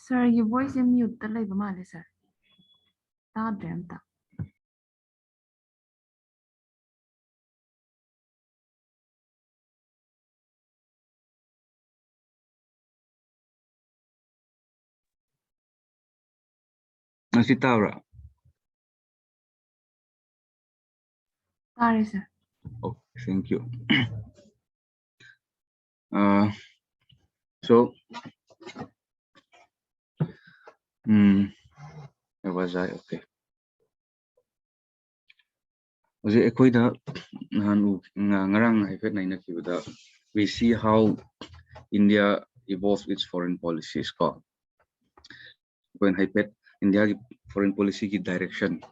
Sir, your voice is mute. The labor man, sir. Damn. Nasitaura. Sorry, sir. Oh, thank you. So, where was I? Okay. Was it we see how India evolved its foreign policies. When India foreign policy ki direction,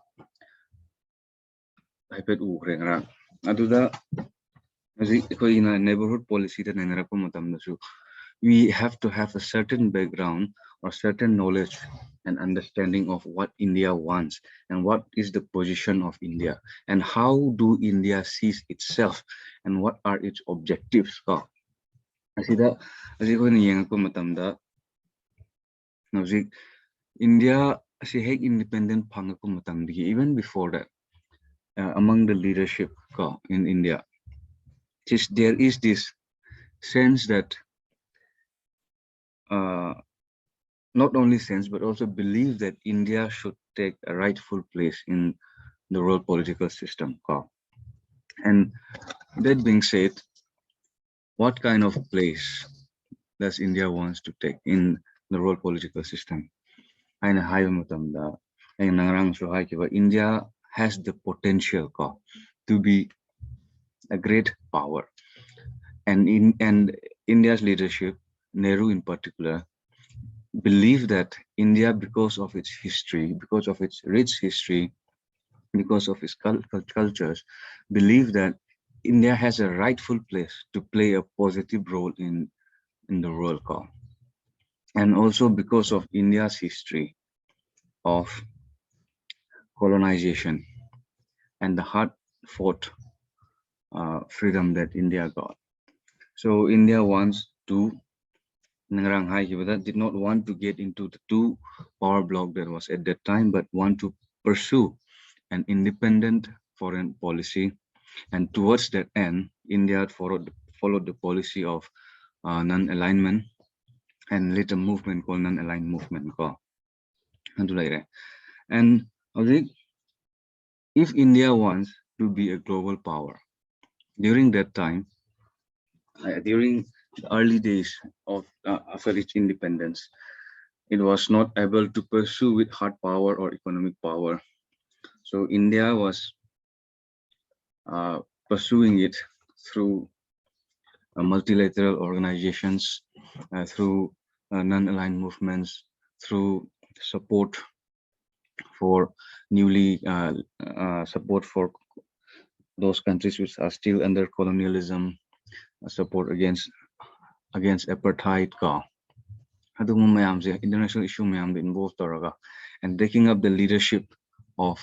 neighborhood policy we have to have a certain background or certain knowledge and understanding of what India wants and what is the position of India and how do India sees itself and what are its objectives. India independent even before that among the leadership in India, there is this sense that not only sense but also believe that India should take a rightful place in the world political system. And that being said, what kind of place does India wants to take in the world political system? India has the potential to be a great power, and India's leadership, Nehru in particular, believe that India, because of its history, because of its rich history, because of its cultures, believe that India has a rightful place to play a positive role in the world. And also because of India's history of colonization and the hard-fought freedom that India got. So India wants to did not want to get into the two power bloc that was at that time, but want to pursue an independent foreign policy. And towards that end, India followed the policy of non-alignment and later movement called non-aligned movement. And if India wants to be a global power, during that time, during the early days of after its independence, it was not able to pursue with hard power or economic power. So India was pursuing it through multilateral organizations, through non-aligned movements, through support for support for those countries which are still under colonialism, support against apartheid, international issue involved and taking up the leadership of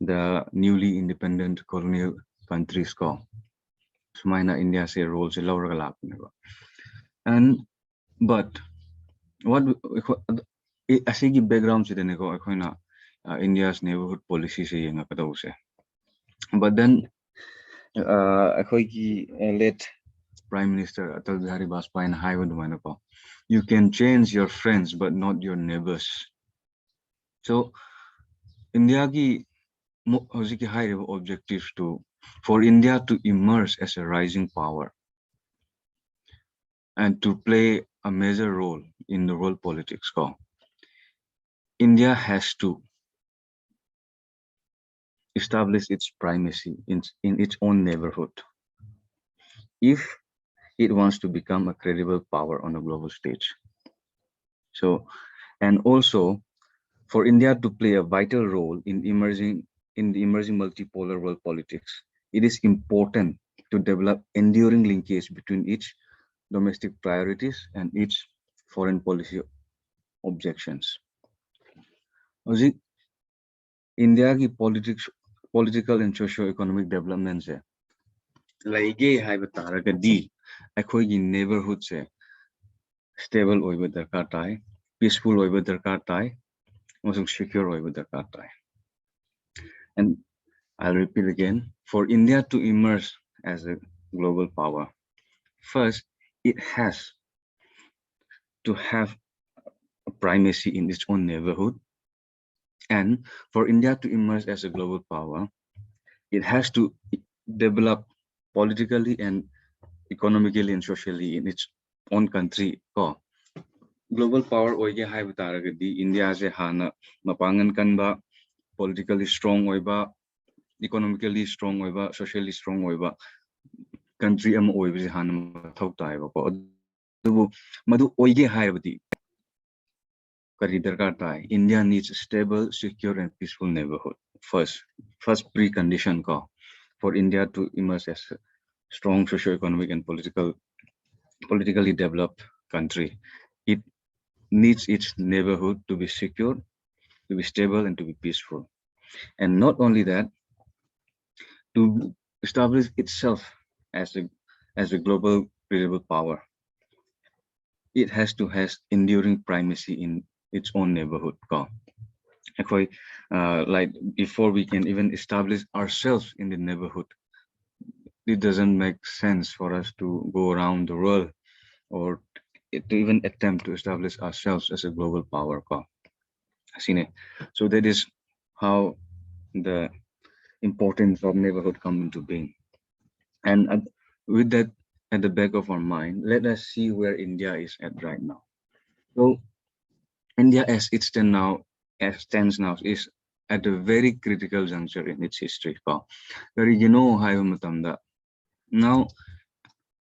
the newly independent colonial countries. Sumaina India say roles and but what asigi background India's neighborhood policy but then late Prime Minister Atal Bihari Vajpayee you can change your friends but not your neighbors. So India ki high objectives for India to emerge as a rising power and to play a major role in the world politics. India has to establish its primacy in its own neighborhood if it wants to become a credible power on a global stage. So, and also for India to play a vital role in the emerging multipolar world politics, it is important to develop enduring linkage between its domestic priorities and its foreign policy objections. India ki political and socio-economic developments like neighborhood stable over darkar tai peaceful over darkar tai, also secure over darkar tai. And I'll repeat again, for India to emerge as a global power, first, it has to have a primacy in its own neighborhood. And for India to emerge as a global power, it has to develop politically and economically and socially in its own country. Global power oige haiba taragadi India se hana mapangan kanba, politically strong oiba, economically strong oiba, socially strong oiba country ama oiba se hana mathau taiba ko adubu madu oige haibadi kari darkar tai. India needs a stable, secure and peaceful neighborhood. First precondition for India to emerge as a strong socio-economic and politically developed country. It needs its neighborhood to be secure, to be stable and to be peaceful. And not only that, to establish itself as a global credible power, it has to have enduring primacy in its own neighborhood. Like before we can even establish ourselves in the neighborhood, it doesn't make sense for us to go around the world or to even attempt to establish ourselves as a global power. So that is how the importance of neighborhood come into being. And with that at the back of our mind, let us see where India is at right now. So India as it stands now is at a very critical juncture in its history. Now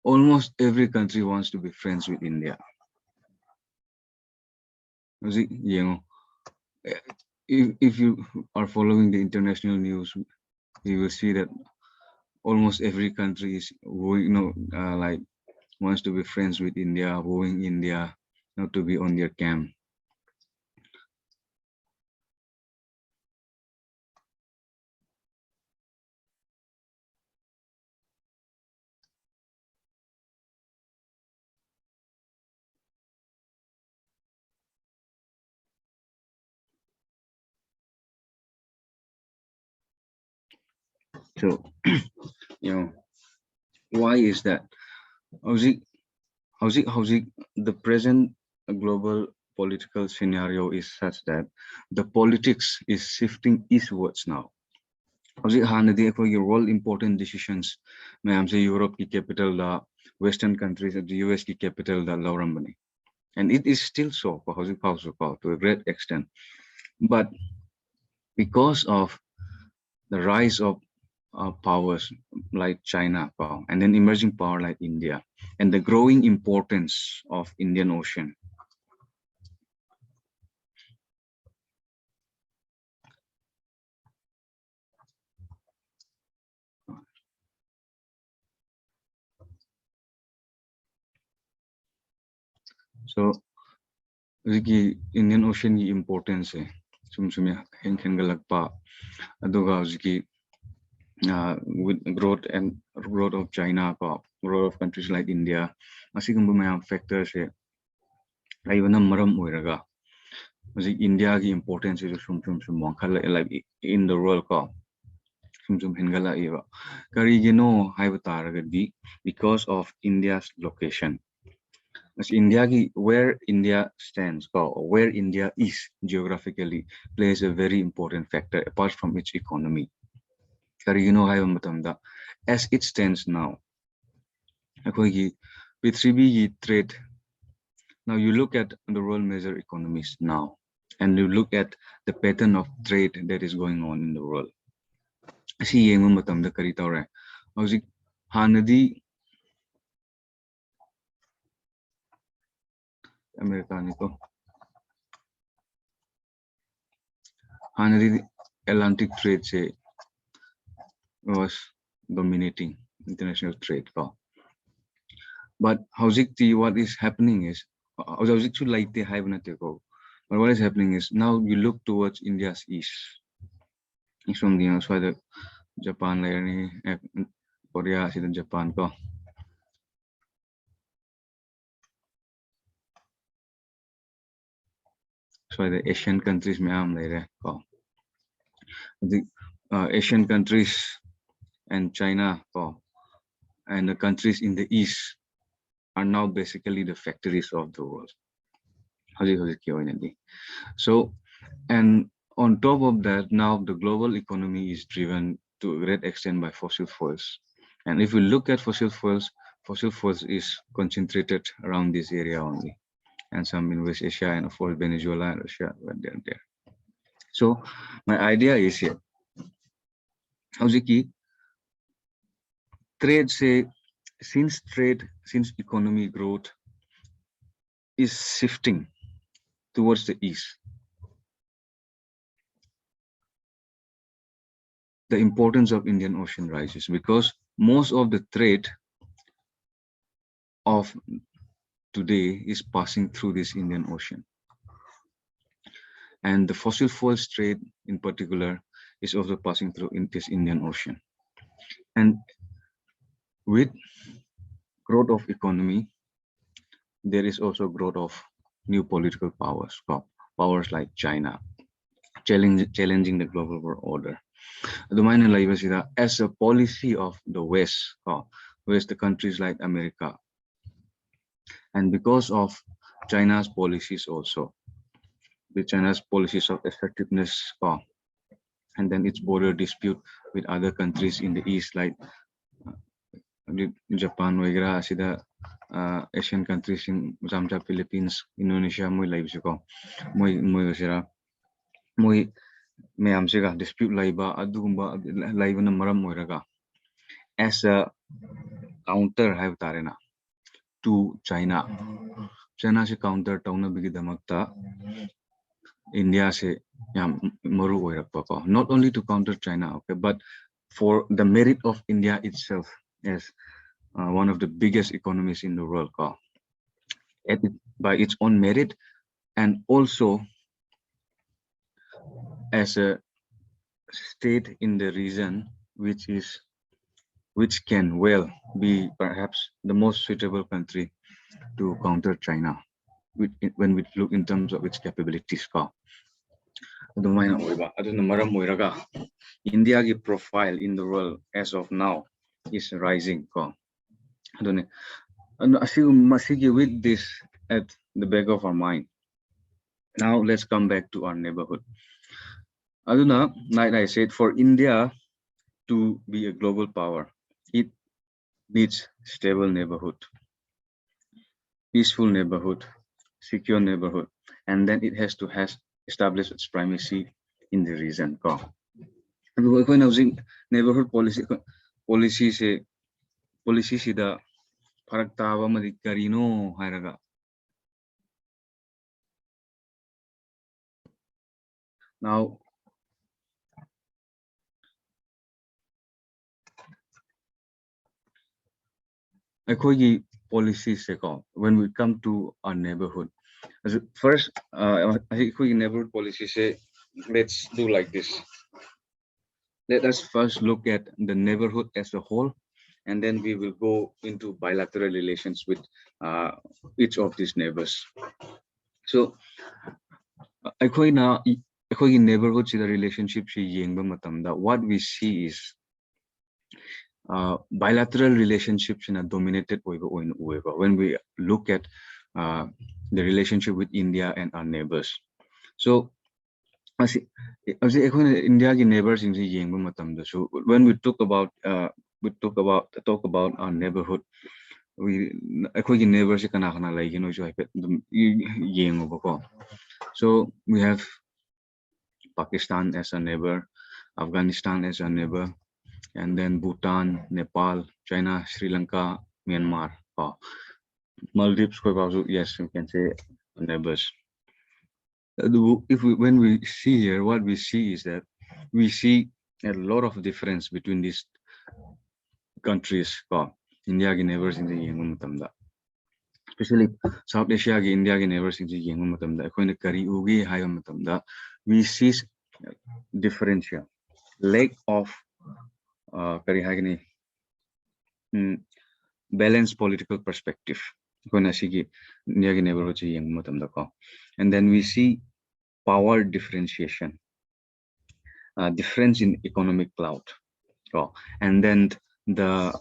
almost every country wants to be friends with India. If you are following the international news, you will see that almost every country is like wants to be friends with India, wooing India, not to be on their camp. So, why is that? The present global political scenario is such that the politics is shifting eastwards now. Your all important decisions, Europe ki capital the Western countries and the US ki capital the Laurambani. And it is still so to a great extent. But because of the rise of powers like China and then emerging power like India and the growing importance of Indian Ocean, so the Indian Ocean ki importance hai sumsumi hengalakpa aduga with growth of China growth of countries like India asigumba mayam factors hai aibana maram oiraga India ki importance is like in the world because of India's location. As where India stands or where India is geographically plays a very important factor apart from its economy. As it stands now, trade. Now you look at the world major economies now, and you look at the pattern of trade that is going on in the world. See, Hanadi Americanico. Hanadi Atlantic trade say was dominating international trade. But what is happening is but what is happening is now you look towards India's east. It's from the why the Japan Korea and Japan So the Asian countries mayam later. The Asian countries and China and the countries in the east are now basically the factories of the world. So, and on top of that, now the global economy is driven to a great extent by fossil fuels. And if we look at fossil fuels is concentrated around this area only, and some in West Asia and of course Venezuela and Russia, when they're there. So my idea is here. How's trade say since economy growth is shifting towards the east, the importance of Indian Ocean rises because most of the trade of today is passing through this Indian Ocean. And the fossil fuels trade in particular is also passing through in this Indian Ocean. And with growth of economy, there is also growth of new political powers like China, challenging the global world order. As a policy of the West, the countries like America, and because of China's policies also, the China's policies of effectiveness, and then its border dispute with other countries in the East like Japan, Asian countries in Philippines, Indonesia, dispute as a counter to China. China se counter tauna bigi damakta India se not only to counter China, okay, but for the merit of India itself as one of the biggest economies in the world, by its own merit, and also as a state in the region which can well be perhaps the most suitable country to counter China when we look in terms of its capabilities. India's profile in the world as of now is rising. With this at the back of our mind, now let's come back to our neighborhood. Like I said, for India to be a global power, it needs stable neighborhood, peaceful neighborhood, secure neighborhood, and then it has to establish its primacy in the region. Neighborhood policy sida farak taba madi karino hairaga. Now, policies when we come to our neighborhood, first, neighborhood policy say, let's do like this. Let us first look at the neighborhood as a whole, and then we will go into bilateral relations with each of these neighbors. So, neighborhood the relationship what we see is bilateral relationships in a dominated when we look at the relationship with India and our neighbors. So, India neighbors in the so when we talk about our neighborhood, we neighbors so we have Pakistan as a neighbor, Afghanistan as a neighbor, and then Bhutan, Nepal, China, Sri Lanka, Myanmar, Maldives. Yes, we can say neighbors. When we see here, what we see is that we see a lot of difference between these countries. India neighbors in the especially South Asia India neighbors in the we see differential lack of balanced political perspective. And then we see power differentiation, difference in economic clout, and then the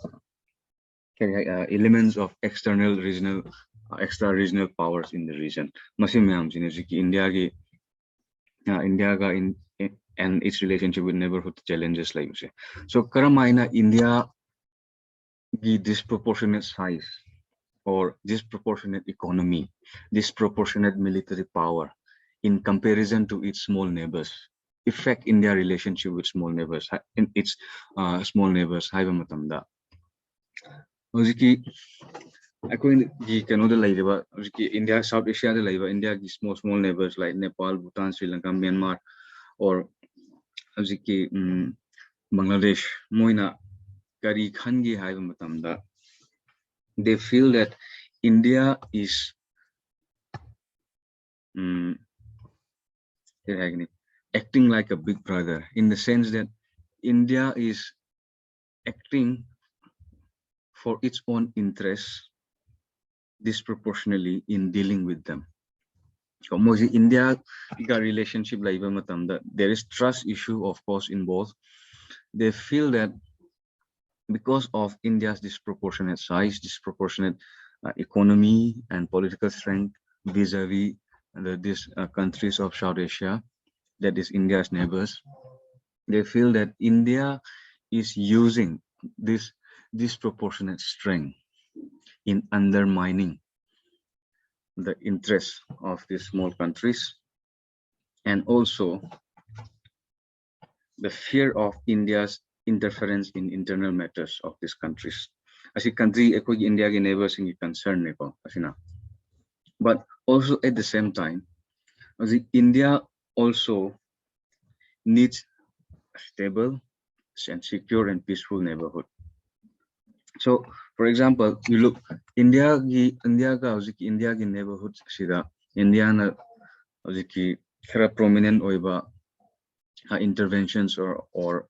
elements of external regional extra regional powers in the region. Masi mayam sine jiki India ga in and its relationship with neighborhood challenges like say. So karamaina India gi disproportionate size or disproportionate economy, disproportionate military power in comparison to its small neighbors affect India relationship with small neighbors in its small neighbors haiba matamda hojiki ꯑꯩꯈꯣꯏꯒꯤ ꯀꯩꯅꯣꯗ ꯂꯩꯔꯤꯕ ꯍꯧꯖꯤꯛꯀꯤ India south ꯑꯦꯁꯤꯌꯥꯗ ꯂꯩꯕ ꯏꯟꯗꯤꯌꯥꯒꯤ small neighbours like Nepal Bhutan Sri Lanka Myanmar or ꯍꯧꯖꯤꯛꯀꯤ ꯕꯪꯒ꯭ꯂꯥꯗꯦsh ꯃꯣꯏꯅ ꯀꯔꯤ ꯈꯟꯒꯦ ꯍꯥꯏꯕ ꯃꯇꯝꯗ they feel that India is acting like a big brother in the sense that India is acting for its own interests disproportionately in dealing with them. India got relationship like there is trust issue of course involved. They feel that because of India's disproportionate size, disproportionate economy and political strength vis-a-vis these countries of South Asia, that is India's neighbors, they feel that India is using this disproportionate strength in undermining the interests of these small countries, and also the fear of India's interference in internal matters of these countries. As a country, India neighbors in concern, but also at the same time, India also needs a stable and secure and peaceful neighborhood. So, for example, you look India neighborhoods sida India na kara prominent oiba interventions or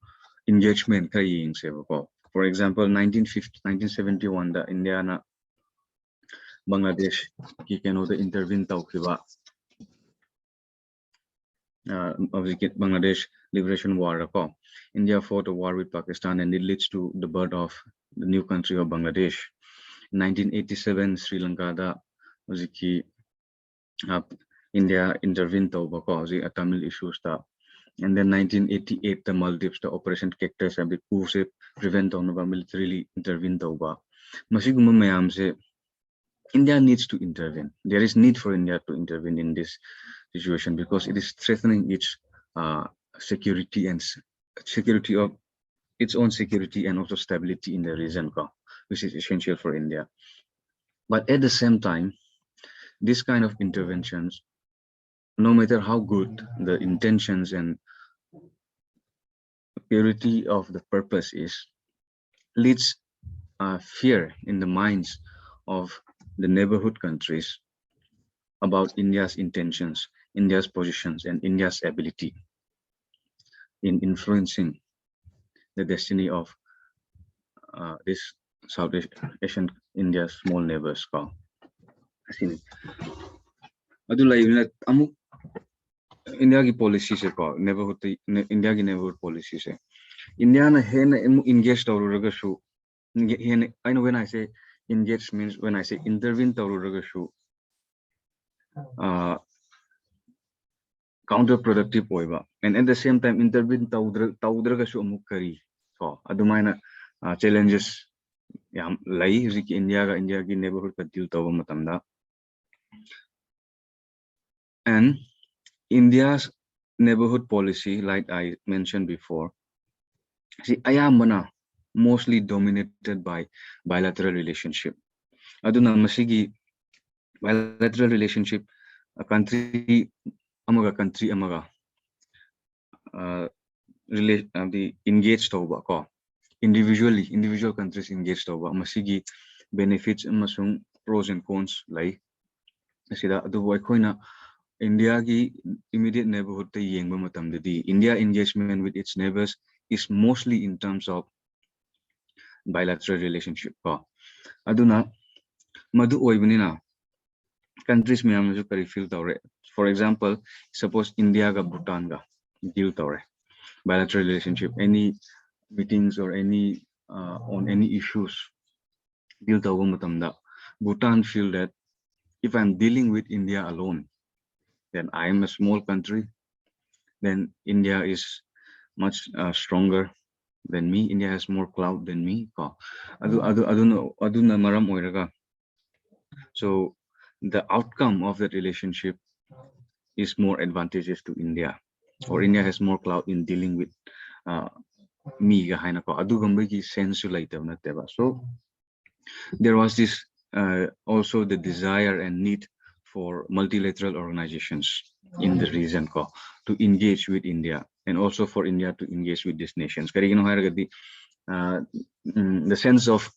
engagement kaying sebo. For example, 1971 da India na Bangladesh ki kano the intervene taukiba Bangladesh Liberation War ko. India fought a war with Pakistan and it leads to the birth of the new country of Bangladesh. In 1987 Sri Lanka da India intervened to Tamil issues ta. And then 1988 the Maldives the Operation Cactus and the coup se prevent on militarily intervene to ba. Masiguma mayam se India needs to intervene. There is need for India to intervene in this situation because it is threatening its security and security of its own security and also stability in the region, which is essential for India. But at the same time, this kind of interventions, no matter how good the intentions and purity of the purpose is, leads fear in the minds of the neighborhood countries about India's intentions, India's positions, and India's ability in influencing the destiny of this South Asian India's small neighbors. India ki policy se neighborhood India ki neighborhood policy se India na engaged I know when I say engage means when I say intervene counterproductive oiba, and at the same time intervene taudragashu amuk kari adumaina challenges yam lai India ki neighborhood ka deal tawa matamda. And India's neighborhood policy, like I mentioned before, ayambana mostly dominated by bilateral relationship. Aduna masigi bilateral relationship a country amaga the engaged over individual countries engaged over masigi benefits amasung pros and cons like asida adubo aikoina India ki immediate neighborhood te yengba matamdadi India engagement with its neighbors is mostly in terms of bilateral relationship aduna madu oibnina countries mayam kari feel For example, suppose India ga Bhutan ga deal tore bilateral relationship, any meetings or any on any issues deal tore matamda, Bhutan feel that if I'm dealing with India alone, then I am a small country, then India is much stronger than me. India has more clout than me. Aduna maram oiraga. So the outcome of that relationship is more advantageous to India, or India has more clout in dealing with me. Sense. So there was this also the desire and need for multilateral organizations in the region to engage with India, and also for India to engage with these nations. The sense of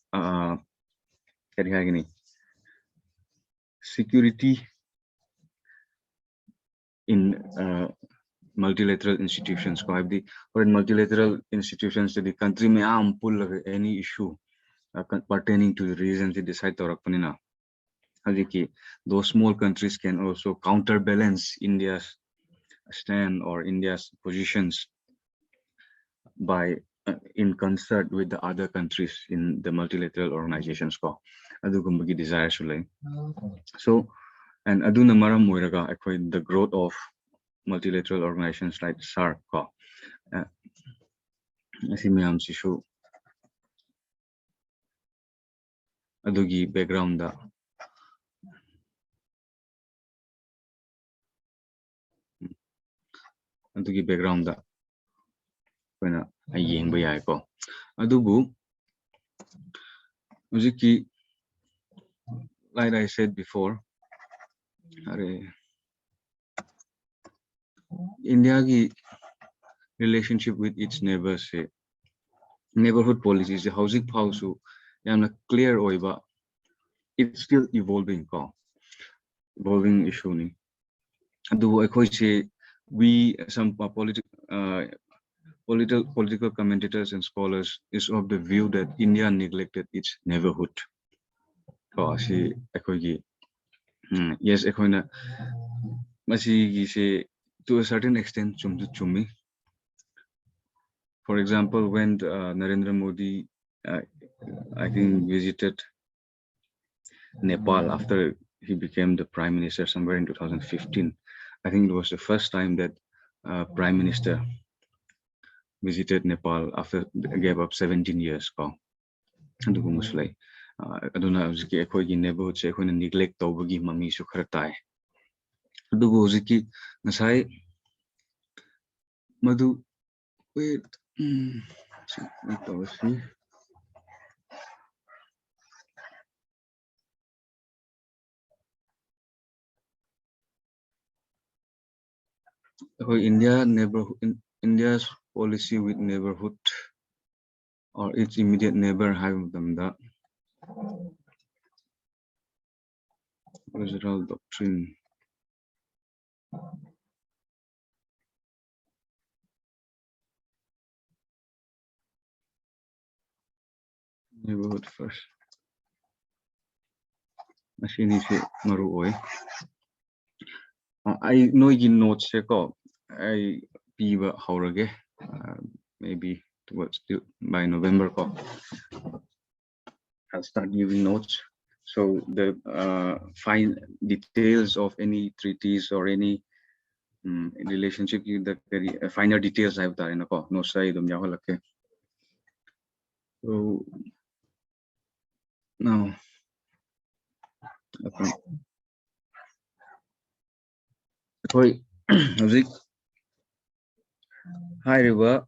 security in multilateral institutions. Or in multilateral institutions, the country may pull any issue pertaining to the regions they decide to those small countries can also counterbalance India's stand or India's positions by in concert with the other countries in the multilateral organizations desire. So and aduna maram moiraga the growth of multilateral organizations like SARC adugi background adugi background koina yengba yai adubu hujiki like I said before, India ki relationship with its neighbors neighborhood policies the housing house clear oiba, it's still evolving evolving issue ni we some political commentators and scholars is of the view that India neglected its neighborhood. Yes, to a certain extent chumi. For example, when Narendra Modi I think visited Nepal after he became the prime minister somewhere in 2015. I think it was the first time that prime minister visited Nepal after gave up 17 years. Aduna neighborhood neglect tawbagi mami su khara tai. Adubu hojiki nasai madu wait India's policy with neighborhood or its immediate neighbor have them the cultural doctrine. Neighborhood first. Machine is maru oi. I know you notes I piva haurage maybe towards by November I'll start giving notes. So the fine details of any treaties or any relationship the finer details I have done no say so now hi river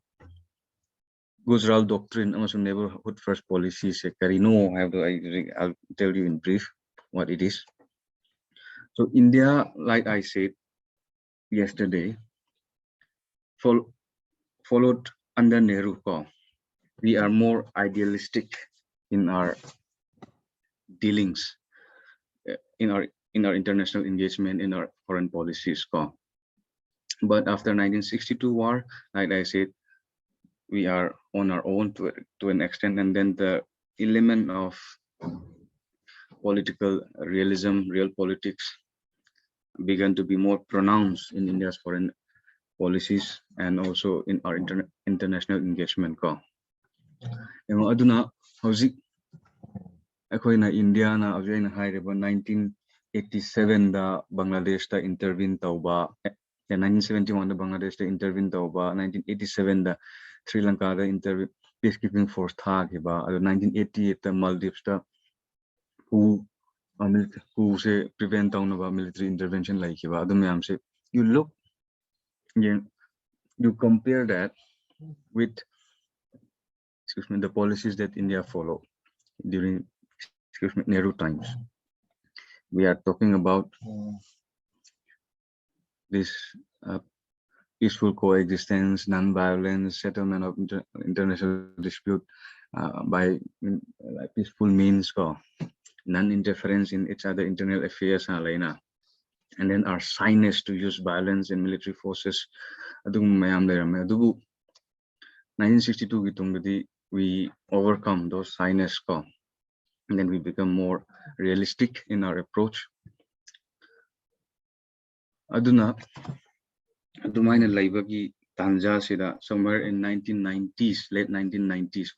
Gujarat doctrine among neighborhood first policies no I'll tell you in brief what it is. So India, like I said yesterday, followed under Nehru. We are more idealistic in our dealings, in our international engagement, in our foreign policies. But after 1962 war, like I said, we are on our own to an extent, and then the element of political realism, real politics began to be more pronounced in India's foreign policies and also in our international engagement ko. Aduna hauzik akoina India na ajaina haireba 1987 da Bangladesh ta intervene tauba 1971 da Bangladesh ta intervene tauba 1987 da Sri Lanka da intervene peacekeeping force tha khiba 1988 da Maldives ta who say prevent taunaba military intervention like khiba adum yam se you look you compare that with the policies that India followed during Nehru times. We are talking about this peaceful coexistence, non-violence, settlement of international dispute by peaceful means, non-interference in each other internal affairs, and then our shyness to use violence and military forces. 1962 we overcome those shyness, and then we become more realistic in our approach. Aduna adumaina laibagi tanja sida somewhere in 1990s, late 1990s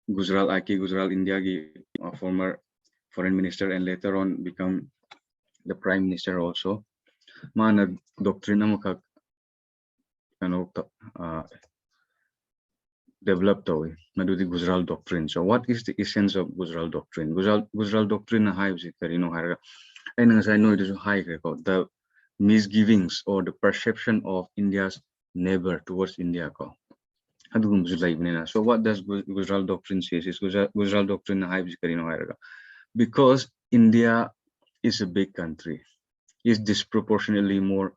Gujral India gi former foreign minister and later on become the prime minister also. Mana doctrine amaka developed the Gujral doctrine. So what is the essence of Gujral doctrine? Gujral doctrine I know it is high record. The misgivings or the perception of India's neighbor towards India. So what does Gujral doctrine say? Is Gujral doctrine because India is a big country, is disproportionately more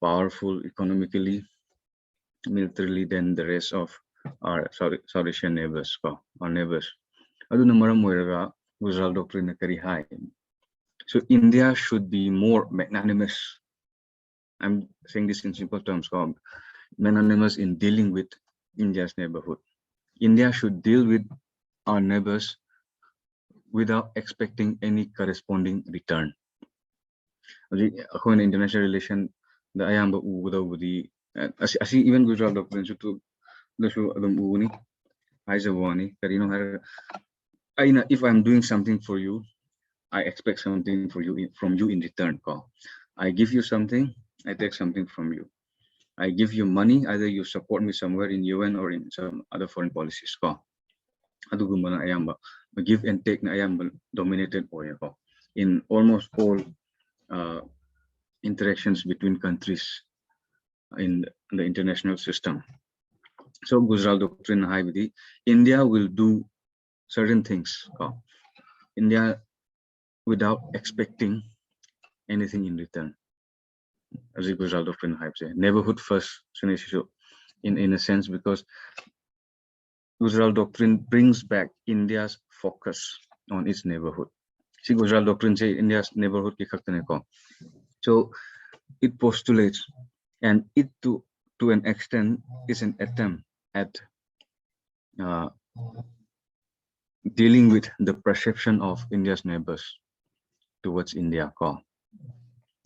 powerful economically, militarily than the rest of our South Asian neighbors, our neighbors. Gujral doctrine very high. So India should be more magnanimous. I'm saying this in simple terms, magnanimous in dealing with India's neighborhood. India should deal with our neighbors without expecting any corresponding return. In international relation, the ayamba udawudi even Gujral doctrine to if I'm doing something for you, I expect something from you in return. I give you something, I take something from you. I give you money, either you support me somewhere in UN or in some other foreign policies. Give and take na dominated in almost all interactions between countries in the international system. So Gujral doctrine India will do certain things. India without expecting anything in return. As a Gujral doctrine neighborhood first in a sense, because Gujral doctrine brings back India's focus on its neighborhood. See, Gujral doctrine say India's neighborhood so it postulates, and it to an extent is an attempt at dealing with the perception of India's neighbors towards India,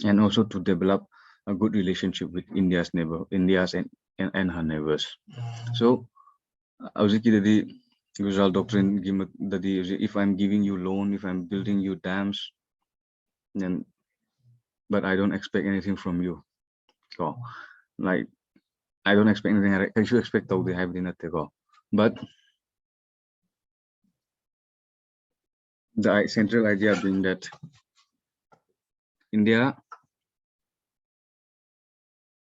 and also to develop a good relationship with India's and her neighbors. So the Gujral doctrine, if I'm giving you loan, if I'm building you dams, then but I don't expect anything from you. Like I don't expect anything. I should expect they have dinner to go. But the central idea being that India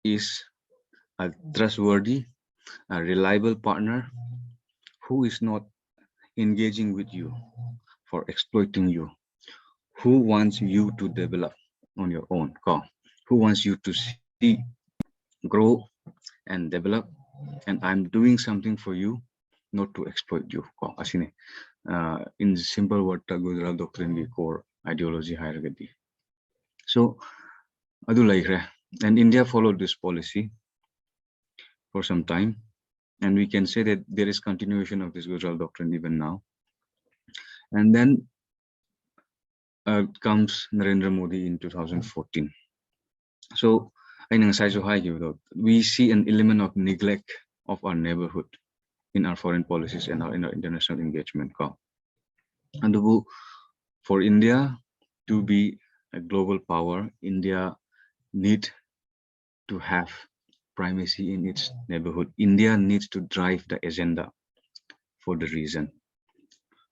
is a trustworthy, a reliable partner who is not engaging with you for exploiting you, who wants you to develop on your own, who wants you to see, grow, and develop, and I'm doing something for you, not to exploit you. In simple word, Gujral doctrine core ideology hierarchy. So, and India followed this policy for some time, and we can say that there is continuation of this Gujral doctrine even now. And then comes Narendra Modi in 2014. So we see an element of neglect of our neighborhood in our foreign policies and in our international engagement. And for India to be a global power, India need to have primacy in its neighborhood. India needs to drive the agenda for the region,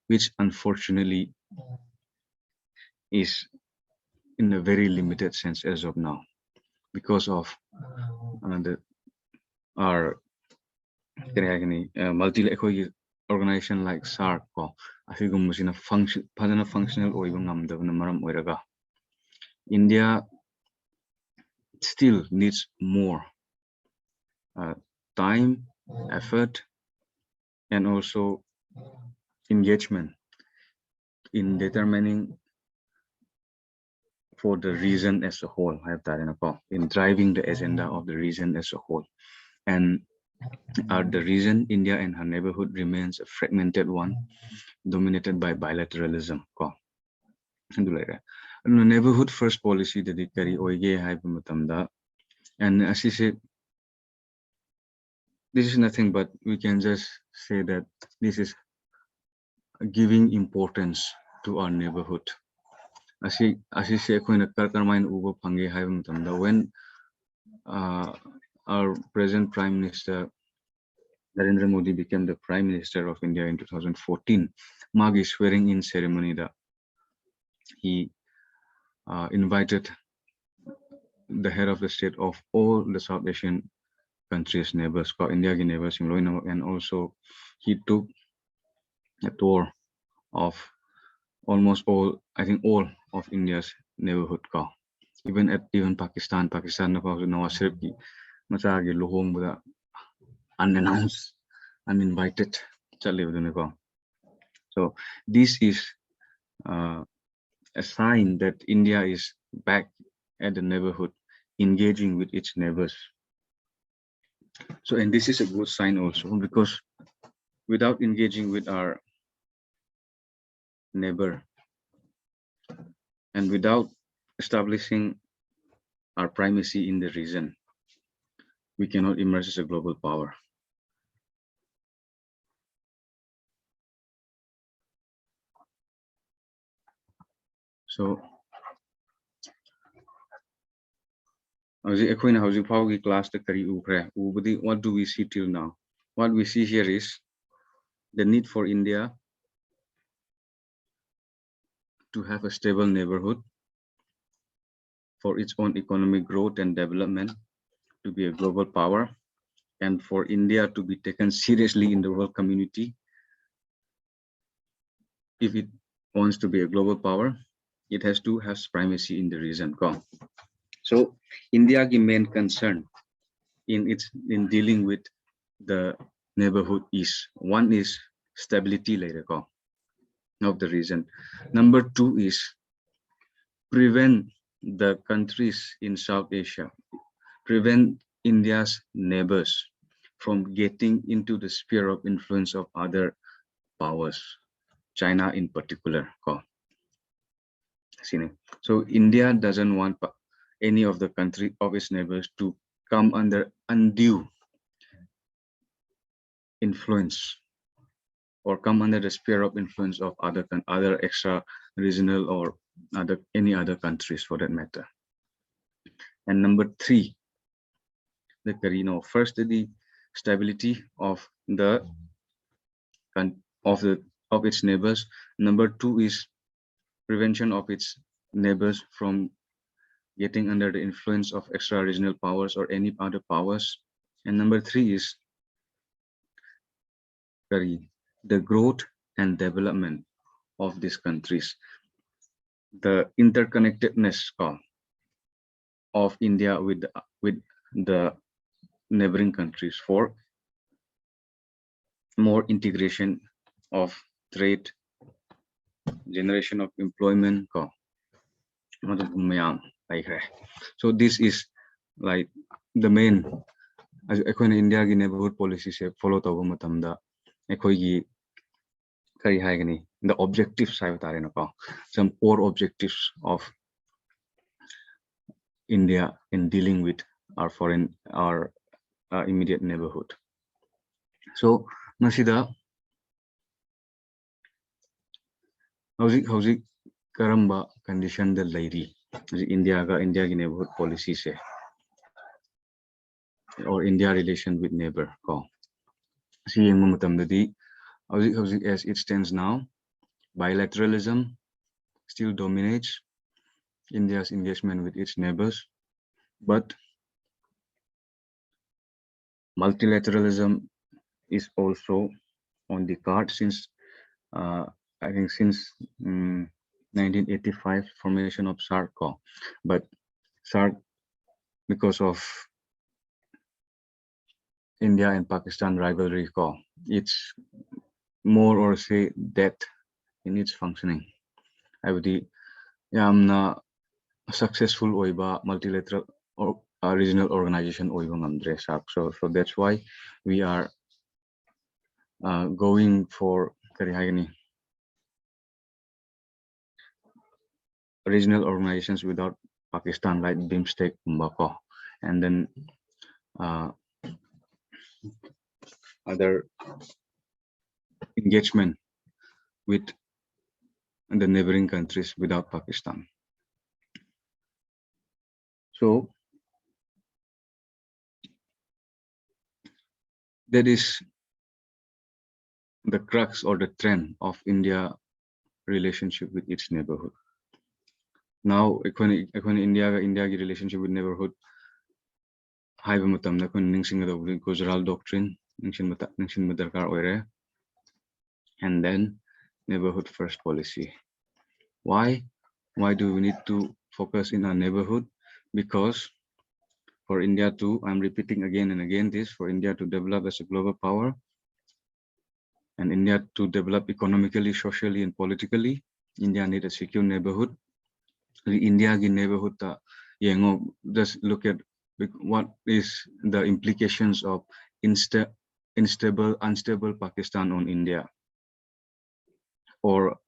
which unfortunately is in a very limited sense as of now, because of our multi organization like SARC functional India still needs more time, effort, and also engagement in determining for the region as a whole. In driving the agenda of the region as a whole. And the region, India and her neighborhood, remains a fragmented one, dominated by bilateralism. Neighborhood first policy that they carry and as he said, this is nothing but we can just say that this is giving importance to our neighborhood. As he said, when our present Prime Minister Narendra Modi became the Prime Minister of India in 2014, Magi swearing in ceremony that he invited the head of the state of all the South Asian countries, neighbors, India neighbors, and also he took a tour of almost all, I think all of India's neighborhood. Even Pakistan Nawaz Sharif ki machagi lohong buda unannounced, uninvited. So this is a sign that India is back at the neighborhood, engaging with its neighbors. So, and this is a good sign also, because without engaging with our neighbor and without establishing our primacy in the region, we cannot emerge as a global power. So, what do we see till now? What we see here is the need for India to have a stable neighborhood for its own economic growth and development, to be a global power, and for India to be taken seriously in the world community. If it wants to be a global power, it has to have primacy in the region. So India's main concern in dealing with the neighborhood is, one is stability of the region. Number two is prevent the countries in South Asia, prevent India's neighbors from getting into the sphere of influence of other powers, China in particular. So India doesn't want any of the country of its neighbors to come under undue influence or come under the sphere of influence of other extra regional or any other countries for that matter. And number three, first the stability of its neighbors. Number two is prevention of its neighbors from getting under the influence of extra regional powers or any other powers. And number three is the growth and development of these countries, the interconnectedness of India with the neighboring countries for more integration of trade, generation of employment. So this is like the main India neighborhood policy follow the objectives some core objectives of India in dealing with our immediate neighborhood. So masida how's karamba condition the lady India ki neighborhood policy se or India relation with neighbor ko si yung matamdadi as it stands now, bilateralism still dominates India's engagement with its neighbors, but multilateralism is also on the card since I think since 1985 formation of SARC, but SARC because of India and Pakistan rivalry, it's more or say dead in its functioning. I would yamna successful oiba multilateral or regional organization oiba ngamdre SARC. So that's why we are going for regional organizations without Pakistan like BIMSTEC, Mbako, and then other engagement with the neighboring countries without Pakistan. So that is the crux or the trend of India relationship with its neighborhood. Now, India relationship with neighborhood, Gujarat doctrine, and then neighborhood first policy. Why do we need to focus in our neighborhood? Because for India to, I'm repeating again and again this, for India to develop as a global power and India to develop economically, socially, and politically, India needs a secure neighborhood. The India neighborhood, just look at what is the implications of unstable Pakistan on India, or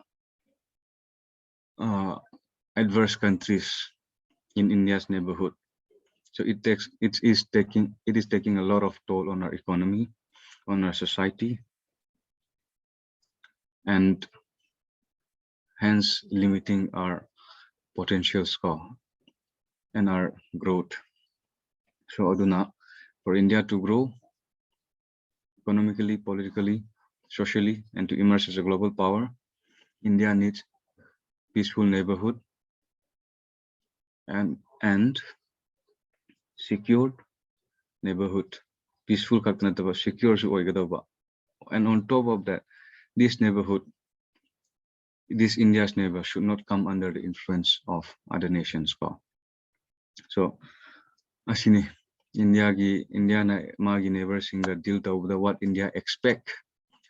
adverse countries in India's neighborhood. So it is taking a lot of toll on our economy, on our society, and hence limiting our potential score and our growth. So aduna, for India to grow economically, politically, socially, and to emerge as a global power, India needs peaceful neighborhood and secured neighborhood. Peaceful secure, and on top of that, this neighborhood, this India's neighbor should not come under the influence of other nations. So asini India magi neighbor sing the deal to what India expect,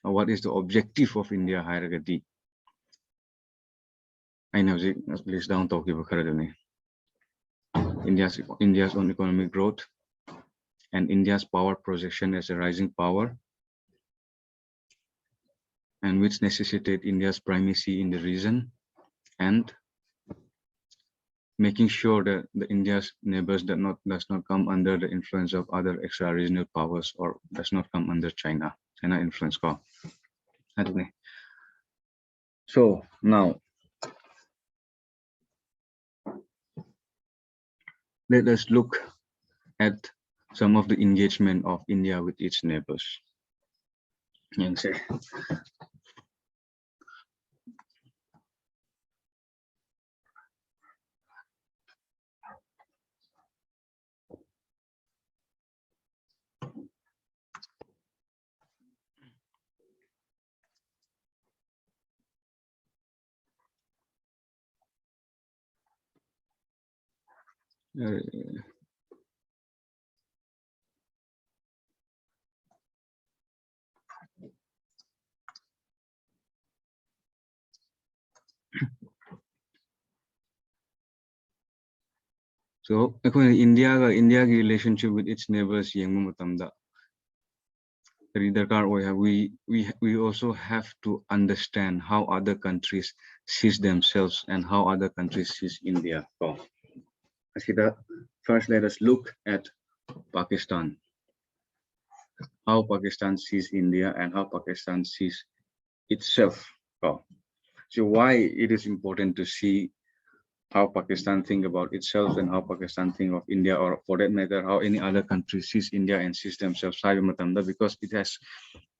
or what is the objective of India hierarchy. I know list down to India's own economic growth and India's power projection as a rising power, and which necessitate India's primacy in the region, and making sure that the India's neighbors does not come under the influence of other extra-regional powers, or does not come under China influence. So now let us look at some of the engagement of India with its neighbors. So India relationship with its neighbors we also have to understand how other countries sees themselves and how other countries sees India. First, let us look at Pakistan. How Pakistan sees India and how Pakistan sees itself. So why it is important to see how Pakistan think about itself and how Pakistan think of India, or for that matter, how any other country sees India and sees themselves, because it has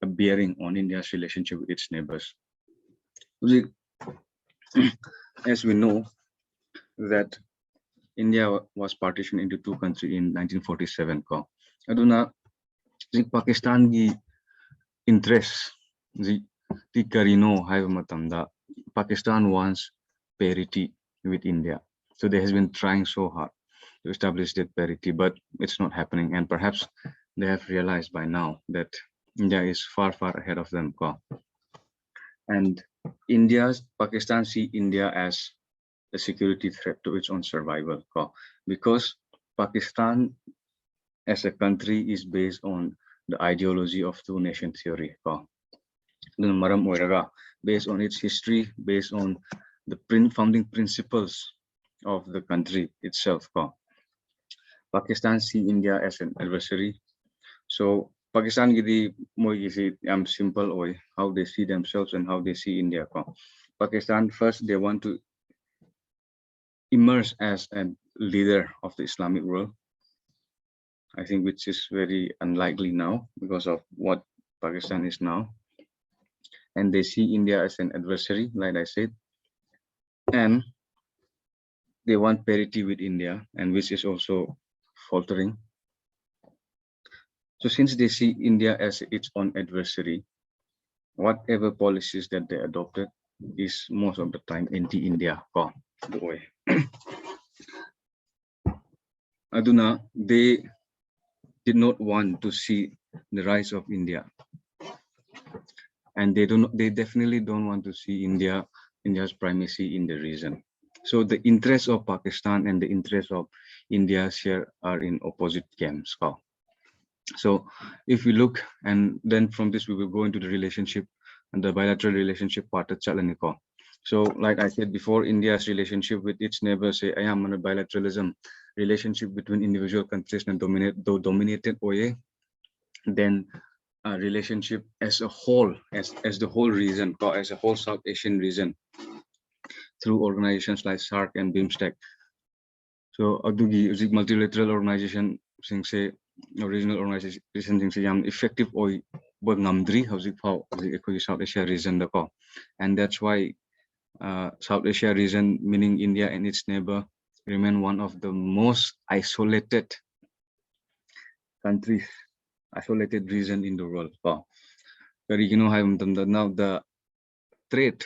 a bearing on India's relationship with its neighbors. As we know that India was partitioned into two countries in 1947. Aduna Pakistan gi interest the Karino Pakistan wants parity with India. So they has been trying so hard to establish that parity, but it's not happening. And perhaps they have realized by now that India is far, far ahead of them. And Pakistan see India as a security threat to its own survival. Because Pakistan as a country is based on the ideology of two-nation theory. Based on its history, based on the founding principles of the country itself. Pakistan see India as an adversary. So Pakistan gidi moi simple way how they see themselves and how they see India. Pakistan first they want to emerge as a leader of the Islamic world. I think which is very unlikely now because of what Pakistan is now. And they see India as an adversary, like I said. And they want parity with India, and which is also faltering. So since they see India as its own adversary, whatever policies that they adopted is most of the time anti-India. Aduna, they did not want to see the rise of India. And they definitely don't want to see India's primacy in the region. So the interests of Pakistan and the interests of India here are in opposite camps. So if we look, and then from this we will go into the relationship and the bilateral relationship part of Chalaniko. So like I said before, India's relationship with its neighbors, say, I am on a bilateralism relationship between individual countries and dominated OA, then relationship as a whole, as the whole region, as a whole South Asian region, through organizations like SAARC and BIMSTEC. So adugi multilateral organization sing say regional organization sing say yam effective oi but ngamdri hauzik phau South Asia region da ko. And that's why South Asia region, meaning India and its neighbor, remain one of the most isolated countries, isolated region in the world. Now the trade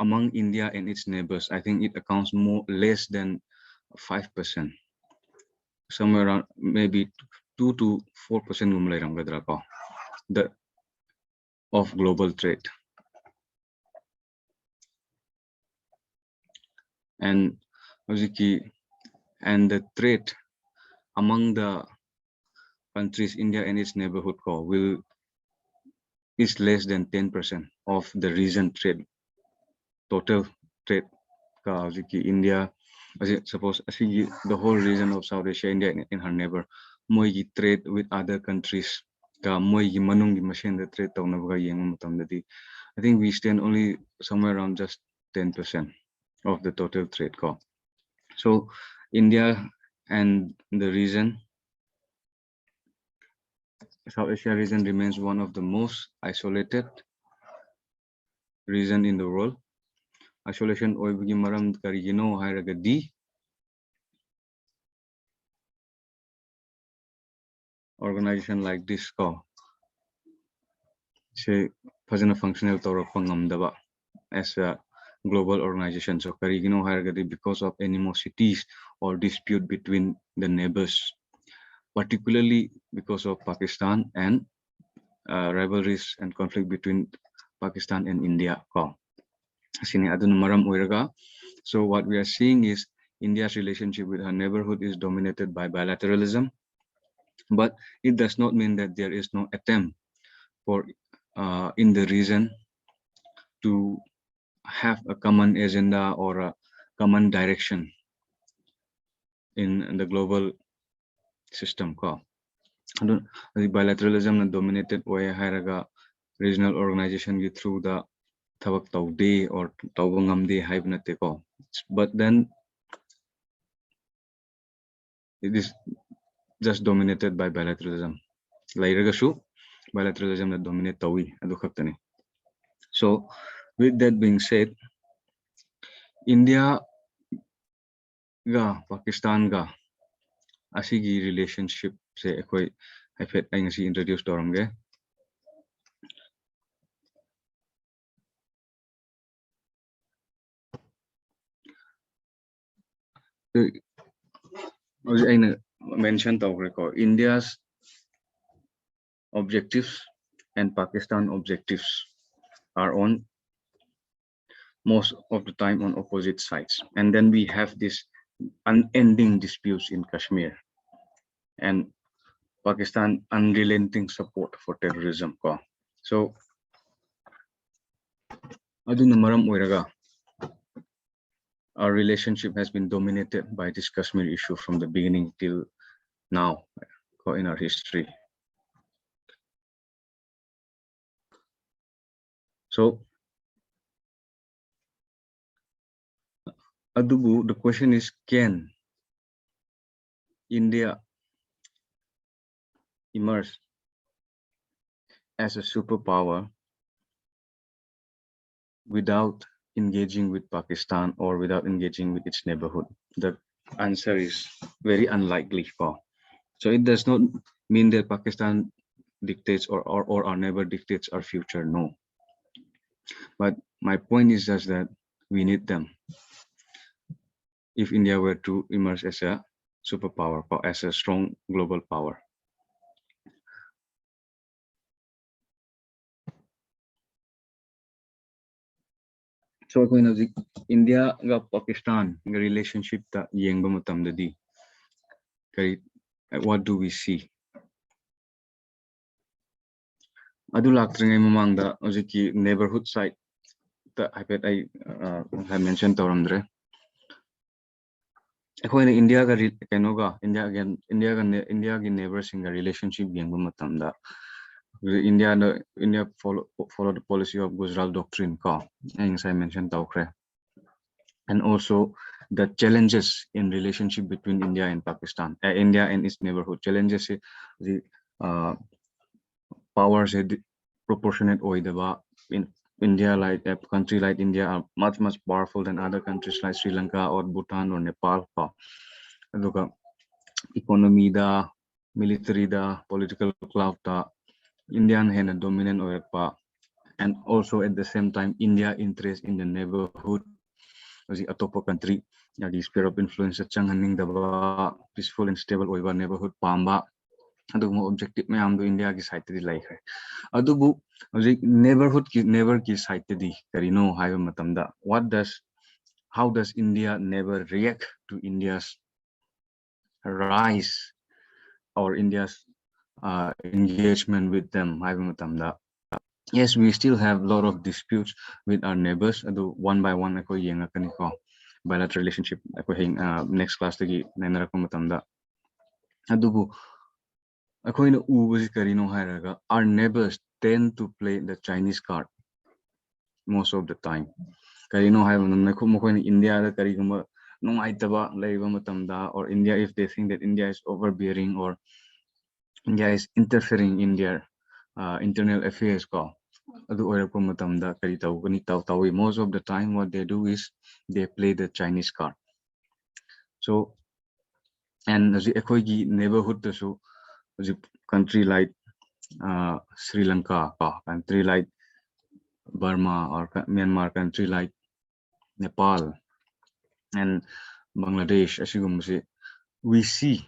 among India and its neighbors, I think it accounts less than 5%, somewhere around maybe 2 to 4% of global trade. And the trade among the countries, India and its neighborhood, is less than 10% of the region trade, total trade. India, suppose the whole region of South Asia, India and her neighbor, moigi trade with other countries, moigi manungi machine the trade I think we stand only somewhere around just 10% of the total trade. So India and the region, South Asia region, remains one of the most isolated region in the world. Isolation oibagi maram karigino hairagadi organization like this say fazana functional tawrak as a global organization. So karigino hairagadi because of animosities or dispute between the neighbors, particularly because of Pakistan and rivalries and conflict between Pakistan and India. So what we are seeing is India's relationship with her neighborhood is dominated by bilateralism, but it does not mean that there is no attempt for in the region to have a common agenda or a common direction in the global system. The bilateralism dominated way higher regional organization through the tabak taude or taubangamde haibnateko. But then it is just dominated by bilateralism. Lairagashu bilateralism that dominate tawi adu khaktani. So with that being said, India ga Pakistan ga asigi relationship se ekoi haifet ay ngasi introduce doramge. I mentioned India's objectives and Pakistan objectives are on most of the time on opposite sides. And then we have this unending disputes in Kashmir and Pakistan unrelenting support for terrorism. So, aduna maram oiraga, our relationship has been dominated by this Kashmir issue from the beginning till now in our history. So, Adubu, the question is, can India emerge as a superpower without engaging with Pakistan or without engaging with its neighborhood? The answer is very unlikely. So it does not mean that Pakistan dictates or our neighbor dictates our future. No. But my point is just that we need them. If India were to emerge as a superpower, as a strong global power. So India ga Pakistan relationship ta yengba matamdadi what do we see? Adu laktringai mamangda ojiki neighborhood side ta I have mentioned tawramdre. India ga India ga neighbors in relationship yengba matamda India follow the policy of Gujarat Doctrine as I mentioned tawkre. And also the challenges in relationship between India and Pakistan, India and its neighborhood challenges the powers proportionate in India, like a country like India are much powerful than other countries like Sri Lanka or Bhutan or Nepal. Economy da, military da, political clout da, Indian hen a dominant or and also at the same time India interest in the neighborhood the atopo country the sphere of influence changhaning the peaceful and stable over neighborhood pamba objective mayam do India ki side di like adubu neighborhood ki neighbor ki side di karino haiba matamda how does India never react to India's rise or India's engagement with them haiba matamda? Yes, we still have a lot of disputes with our neighbors. One by one, bilateral relationship. Next class, our neighbors tend to play the Chinese card most of the time. India, or India, if they think that India is overbearing or India is interfering in their internal affairs. Most of the time what they do is they play the Chinese card. So and the neighborhood the country like Sri Lanka, country like Burma or Myanmar, country like Nepal and Bangladesh, we see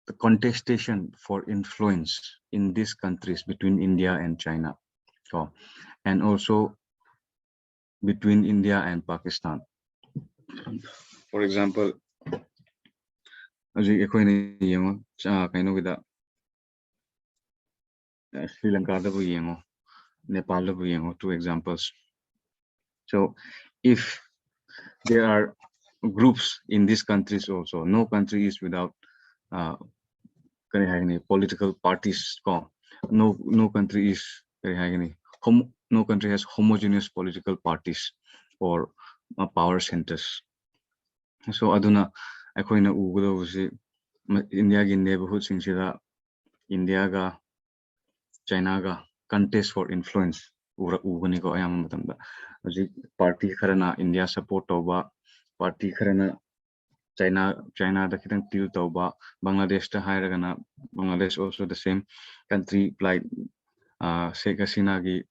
the contestation for influence in these countries between India and China, and also between India and Pakistan. For example, Hꯧjik ꯑꯩꯈꯣꯏꯅ ꯌꯦꯡꯉꯣ ꯀꯩꯅꯣꯒꯤꯗ Sri Lanka yengo, Nepal yengo, two examples. So if there are groups in these countries also, no country is without uh, political parties. No country is no country has homogeneous political parties or power centers. So aduna akoina ugudawsi India gi neighborhood singsida India ga China ga contest for influence ugani ko ayam matamda hojik party kharana India support tawba party kharana China da kitang til tawba Bangladesh ta hairagana Bangladesh also the same country like Sheikh Hasina gi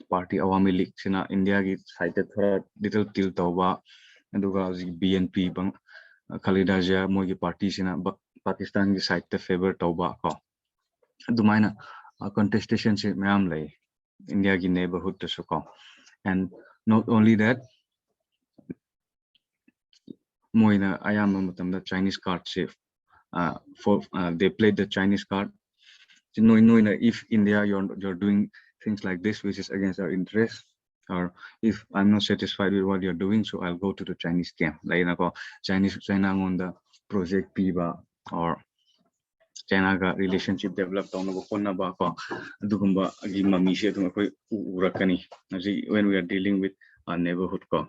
party Awami League sina India gi side thora little til tawba aduga BNP bang Khalida Zia mogi party sina Pakistan gi side te favor tawba ko adumaina contestation se mayam lay India ki neighborhood to so and not only that moina ayam matam the Chinese card safe for they played the Chinese card knowing if India you're doing things like this which is against our interests or if I'm not satisfied with what you're doing so I'll go to the Chinese camp like China on the project piba or China ga relationship develop tawna ko konna ba ko adugumba agi mami se tum koi urakani when we are dealing with our neighborhood ko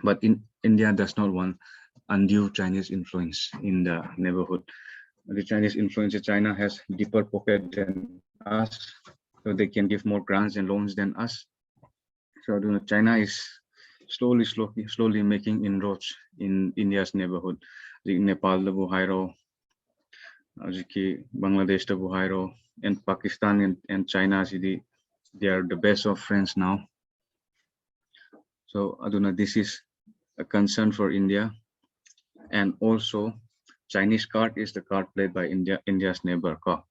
but in India does not want undue Chinese influence in the neighborhood. The Chinese influence in China has deeper pocket than us so they can give more grants and loans than us. So China is slowly making inroads in India's neighborhood. The Nepal the Buhairo Bangladesh the Buhairo and Pakistan and China they are the best of friends now. So aduna this is a concern for India and also Chinese card is the card played by India's neighbor ko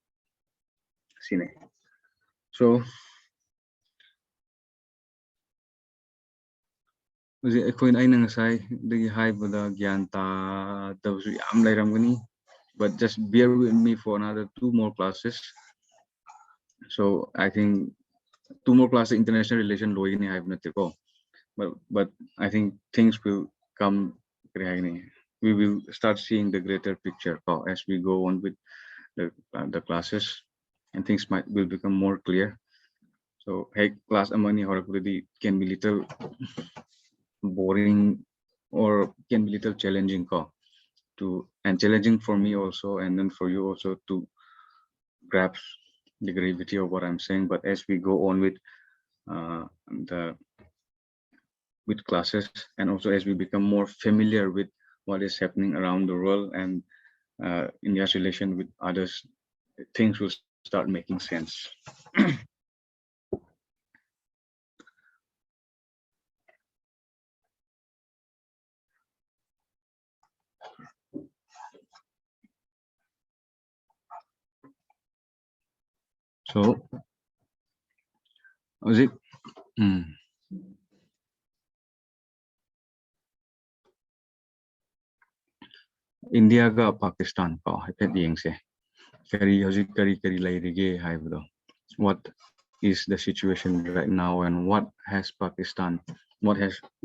sine so ꯑꯩꯈꯣꯏꯅ ꯑꯩꯅ ꯉꯁꯥꯏꯗꯒꯤ ꯍꯥꯏꯕꯗ ꯒ꯭ꯌꯥꯟ ꯇꯥꯗꯕꯁꯨ ꯌꯥꯝ ꯂꯩꯔꯝꯒꯅꯤ but just bear with me for another 2 more classes so I think 2 more classes international relation loigini have not ko but I think things will come we will start seeing the greater picture as we go on with the classes and things will become more clear so hey class amani horakudi can be little boring or can be little challenging and challenging for me also and then for you also to grasp the gravity of what I'm saying but as we go on with classes and also as we become more familiar with what is happening around the world and India's relation with others things will start making sense. So was it India ga Pakistan ko hafet yengse kari lairige haibdo what is the situation right now and what has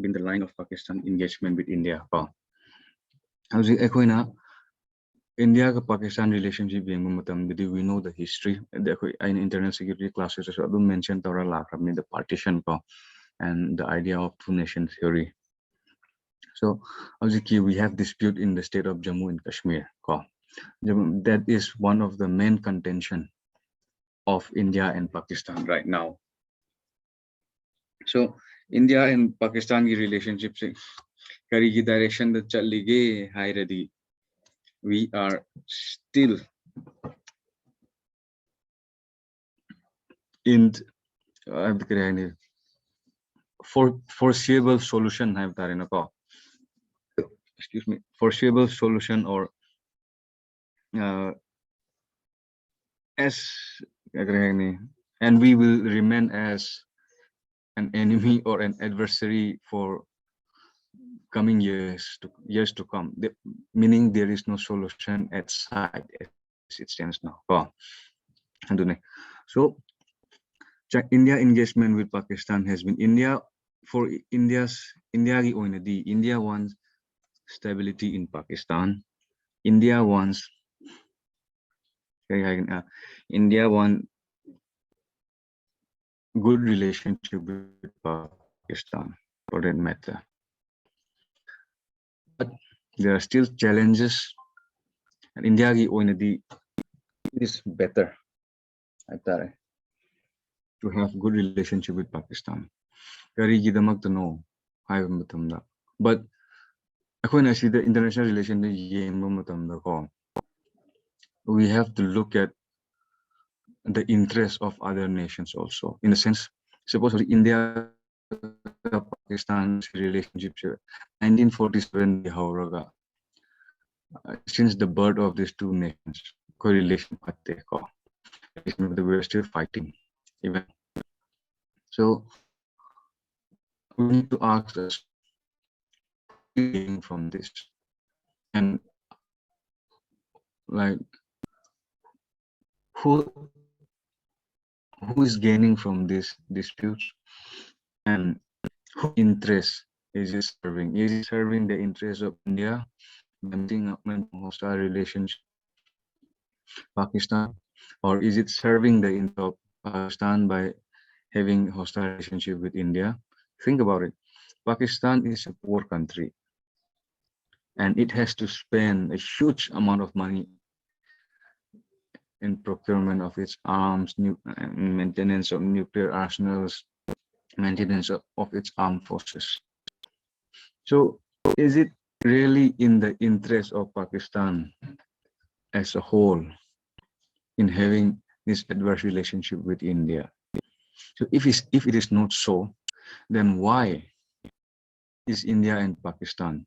been the line of Pakistan engagement with India ko hauji ekoina India ka Pakistan relationship yengba matamdadi we know the history in internal security classes so adum mention tawra lakramni the partition ko and the idea of two nation theory so obviously we have dispute in the state of Jammu and Kashmir that is one of the main contention of India and Pakistan right now so India and Pakistan ki relationship se kari ki direction da chalige hairadi we are still in foreseeable solution excuse me foreseeable solution or as and we will remain as an enemy or an adversary for coming years to come, meaning there is no solution at sight as it stands now. So India engagement with Pakistan has been India wants stability in Pakistan. India wants good relationship with Pakistan for that matter. But there are still challenges, and India is better to have good relationship with Pakistan. But according to the international relation, we have to look at the interests of other nations also. In a sense, suppose India Pakistan relationship 1947 since the birth of these two nations, correlation we were still fighting even. So we need to ask us from this, and like who is gaining from this disputes, and who interest is it serving? Is it serving the interest of India, maintaining hostile relations Pakistan, or is it serving the interest of Pakistan by having hostile relationship with India? Think about it. Pakistan is a poor country, and it has to spend a huge amount of money in procurement of its arms, maintenance of nuclear arsenals, maintenance of its armed forces. So is it really in the interest of Pakistan as a whole in having this adverse relationship with India? So if it is not so, then why is India and Pakistan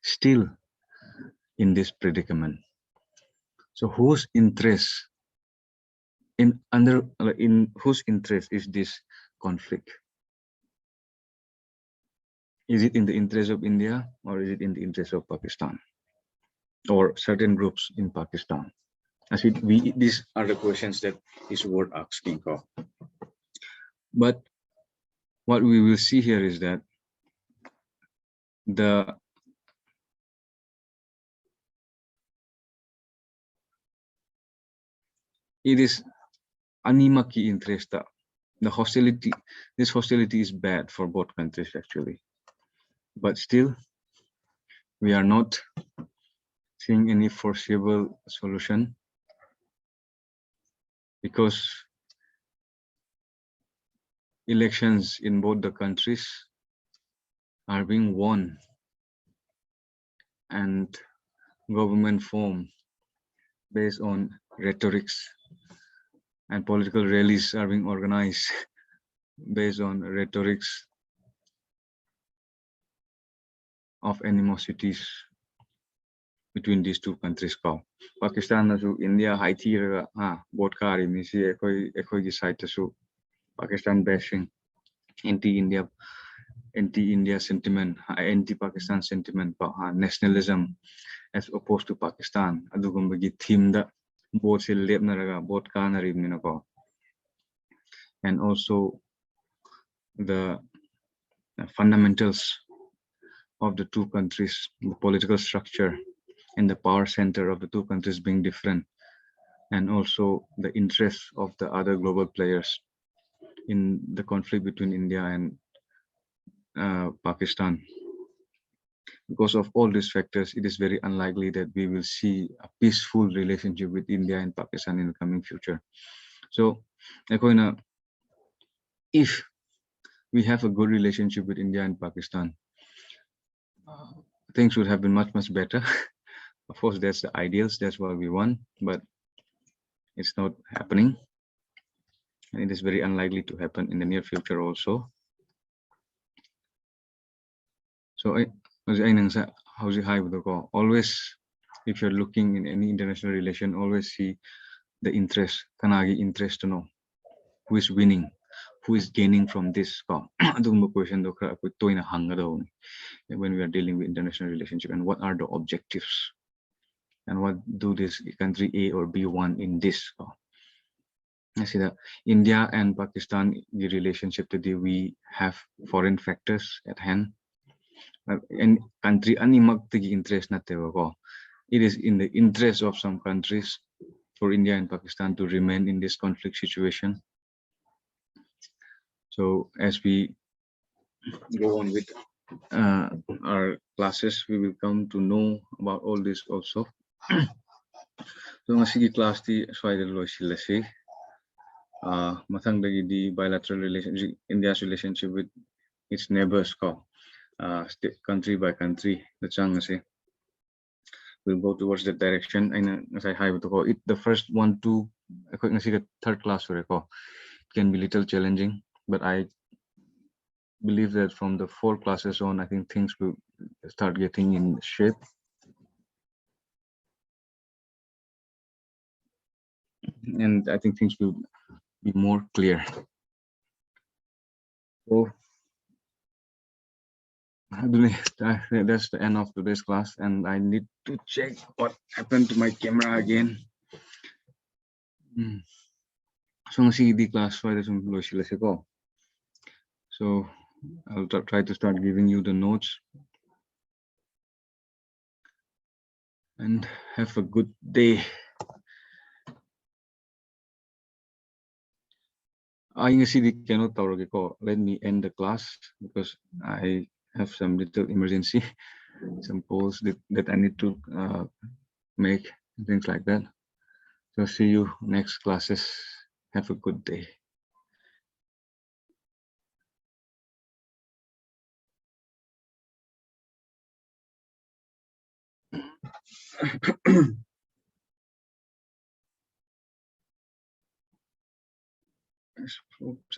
still in this predicament? So whose interest in whose interest is this conflict? Is it in the interest of India, or is it in the interest of Pakistan or certain groups in Pakistan? As these are the questions that is worth asking for. But what we will see here is that it is animaki interest. The hostility, this hostility is bad for both countries actually. But still, we are not seeing any foreseeable solution, because elections in both the countries are being won and government form based on rhetorics, and political rallies are being organized based on rhetorics of animosities between these two countries. Pakistan and India Haiti both side Pakistan bashing, anti-India sentiment, anti-Pakistan sentiment, nationalism as opposed to Pakistan. Adugumagi theme da both both and also the fundamentals of the two countries, the political structure and the power center of the two countries being different, and also the interests of the other global players in the conflict between India and Pakistan. Because of all these factors, it is very unlikely that we will see a peaceful relationship with India and Pakistan in the coming future. So, if we have a good relationship with India and Pakistan, things would have been much better. Of course, that's the ideals, that's what we want, but it's not happening. And it is very unlikely to happen in the near future also. So always, if you're looking in any international relation, always see the interest, kanagi interest to know who is winning, who is gaining from this question when we are dealing with international relationship, and what are the objectives, and what do this country A or B want in this. I see that India and Pakistan, the relationship today, we have foreign factors at hand. And country interest it is in the interest of some countries for India and Pakistan to remain in this conflict situation. So as we go on with our classes, we will come to know about all this also. So ngasi class di swai loisilasi. Mathang dagi di bilateral relationship, India's relationship with its neighbors country by country. We'll go towards that direction. And as I have the first 1, 2, third class can be little challenging, but I believe that from the 4 classes on, I think things will start getting in shape. And I think things will be more clear. So I believe that's the end of today's class, and I need to check what happened to my camera again. So the class so I'll try to start giving you the notes, and have a good day. Let me end the class because I have some little emergency, some calls that I need to make, things like that. So see you next classes. Have a good day. Oops,